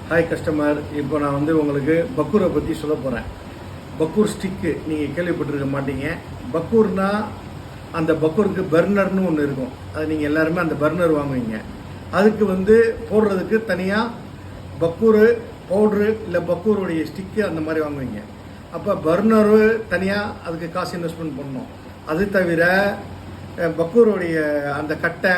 Hi customer. இப்போ நான் உங்களுக்கு பக்கூரை பற்றி சொல்ல போகிறேன். பக்கூர் ஸ்டிக்கு நீங்கள் கேள்விப்பட்டிருக்க மாட்டீங்க. பக்கூர்னா அந்த பக்கூருக்கு பர்னர்னு ஒன்று இருக்கும். அது நீங்கள் எல்லாருமே அந்த பர்னர் வாங்குவீங்க. அதுக்கு போடுறதுக்கு தனியாக பக்கூரு பவுட்ரு இல்லை பக்கூருடைய ஸ்டிக்கு அந்த மாதிரி வாங்குவீங்க. அப்போ பர்னரு தனியாக அதுக்கு காசு இன்வெஸ்ட்மெண்ட் பண்ணணும். அது தவிர பக்கூருடைய அந்த கட்டை,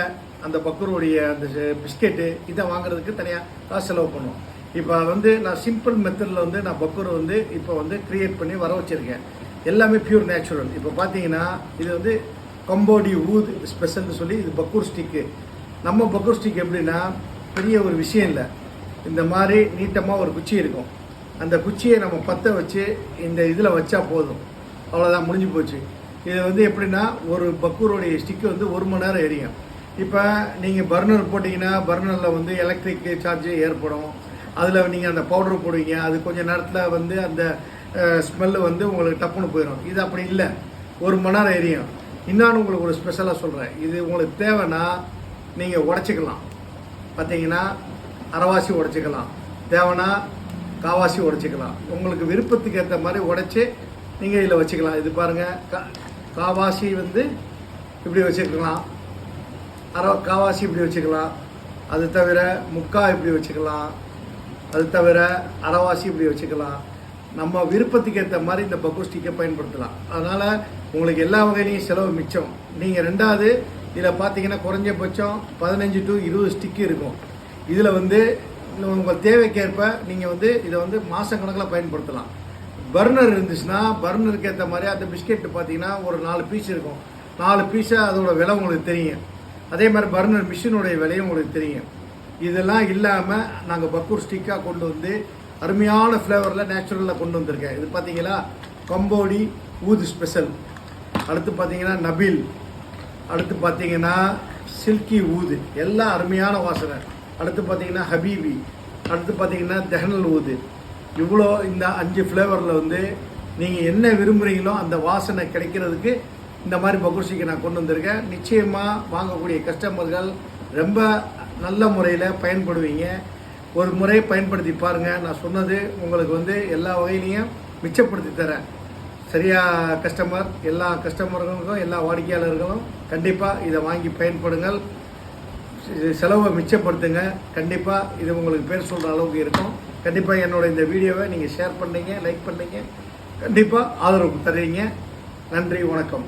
அந்த பக்கூருடைய அந்த பிஸ்கெட்டு இதை வாங்குறதுக்கு தனியாக காசு செலவு பண்ணுவோம். இப்போ நான் சிம்பிள் மெத்தடில் நான் பக்கூரை இப்போ க்ரியேட் பண்ணி வர வச்சுருக்கேன். எல்லாமே பியூர் நேச்சுரல். இப்போ பார்த்தீங்கன்னா இது கம்போடி ஊத் ஸ்பெஷல்னு சொல்லி இது பக்கூர் ஸ்டிக்கு. நம்ம பக்கூர் ஸ்டிக் எப்படின்னா பெரிய ஒரு விஷயம் இல்லை. இந்த மாதிரி நீட்டமாக ஒரு குச்சி இருக்கும். அந்த குச்சியை நம்ம பற்ற வச்சு இந்த இதில் வச்சா போதும், அவ்வளோதான், முடிஞ்சு போச்சு. இது எப்படின்னா ஒரு பக்கூருடைய ஸ்டிக்கு 1 மணி நேரம் எரியும். இப்போ நீங்கள் பர்னர் போட்டிங்கன்னா பர்னரில் எலக்ட்ரிக் சார்ஜ் ஏற்படும். அதில் நீங்கள் அந்த பவுடர் போடுவீங்க, அது கொஞ்சம் நேரத்தில் அந்த ஸ்மெல்லு உங்களுக்கு டப்புன்னு போயிடும். இது அப்படி இல்லை, 1 மணி நேரம் எரியும். இன்னொன்று உங்களுக்கு ஒரு ஸ்பெஷலாக சொல்கிறேன். இது உங்களுக்கு தேவைன்னா நீங்கள் உடச்சிக்கலாம். பார்த்தீங்கன்னா அரைவாசி உடச்சிக்கலாம், தேவைன்னா காவாசி உடச்சிக்கலாம். உங்களுக்கு விருப்பத்துக்கு ஏற்ற மாதிரி உடச்சி நீங்கள் இதில் வச்சுக்கலாம். இது பாருங்கள், காவாசி இப்படி வச்சுக்கலாம், காவாசி இப்படி வச்சுக்கலாம். அது தவிர முக்கா இப்படி வச்சுக்கலாம். அது தவிர அரைவாசி இப்படி வச்சுக்கலாம். நம்ம விருப்பத்துக்கு ஏற்ற மாதிரி இந்த பக்கூர் ஸ்டிக்கை பயன்படுத்தலாம். அதனால் உங்களுக்கு எல்லா வகையிலையும் செலவு மிச்சம். நீங்கள் ரெண்டாவது இதில் பார்த்தீங்கன்னா குறைஞ்சபட்சம் 15 to 20 ஸ்டிக்கு இருக்கும். இதில் உங்கள் தேவைக்கேற்ப நீங்கள் இதை மாதம் கணக்கில் பயன்படுத்தலாம். பர்னர் இருந்துச்சுன்னா பர்னருக்கு ஏற்ற மாதிரி அந்த பிஸ்கெட்டு பார்த்தீங்கன்னா ஒரு 4 பீஸ் இருக்கும். 4 பீஸாக அதோட விலை உங்களுக்கு தெரியும். அதே மாதிரி பர்னர் மிஷினுடைய விலையும் உங்களுக்கு தெரியும். இதெல்லாம் இல்லாமல் நாங்கள் பக்கூர் ஸ்டிக்காக கொண்டு அருமையான ஃப்ளேவரில் நேச்சுரலில் கொண்டு வந்திருக்கேன். இது பார்த்தீங்களா, கம்போடி ஊது ஸ்பெஷல். அடுத்து பார்த்தீங்கன்னா நபில். அடுத்து பார்த்தீங்கன்னா சில்கி ஊது, எல்லாம் அருமையான வாசனை. அடுத்து பார்த்தீங்கன்னா ஹபீபி. அடுத்து பார்த்தீங்கன்னா தெஹனல் ஊது. இவ்வளோ இந்த 5 ஃப்ளேவரில் நீங்கள் என்ன விரும்புகிறீங்களோ அந்த வாசனை கிடைக்கிறதுக்கு இந்த மாதிரி பக்கூர் ஸ்டிக்கை நான் கொண்டு வந்திருக்கேன். நிச்சயமாக வாங்கக்கூடிய கஸ்டமர்கள் ரொம்ப நல்ல முறையில் பயன்படுவீங்க. ஒரு முறை பயன்படுத்தி பாருங்கள். நான் சொன்னது உங்களுக்கு எல்லா வகையிலையும் மிச்சப்படுத்தி தரேன். சரியா கஸ்டமர்? எல்லா கஸ்டமர்களுக்கும் எல்லா வாடிக்கையாளர்களும் கண்டிப்பாக இதை வாங்கி பயன்படுங்கள். செலவை மிச்சப்படுத்துங்க. கண்டிப்பாக இது உங்களுக்கு பேர் சொல்கிற அளவுக்கு இருக்கும். கண்டிப்பாக என்னோட இந்த வீடியோவை நீங்கள் ஷேர் பண்ணீங்க, லைக் பண்ணீங்க, கண்டிப்பாக ஆதரவு தருவீங்க. நன்றி, வணக்கம்.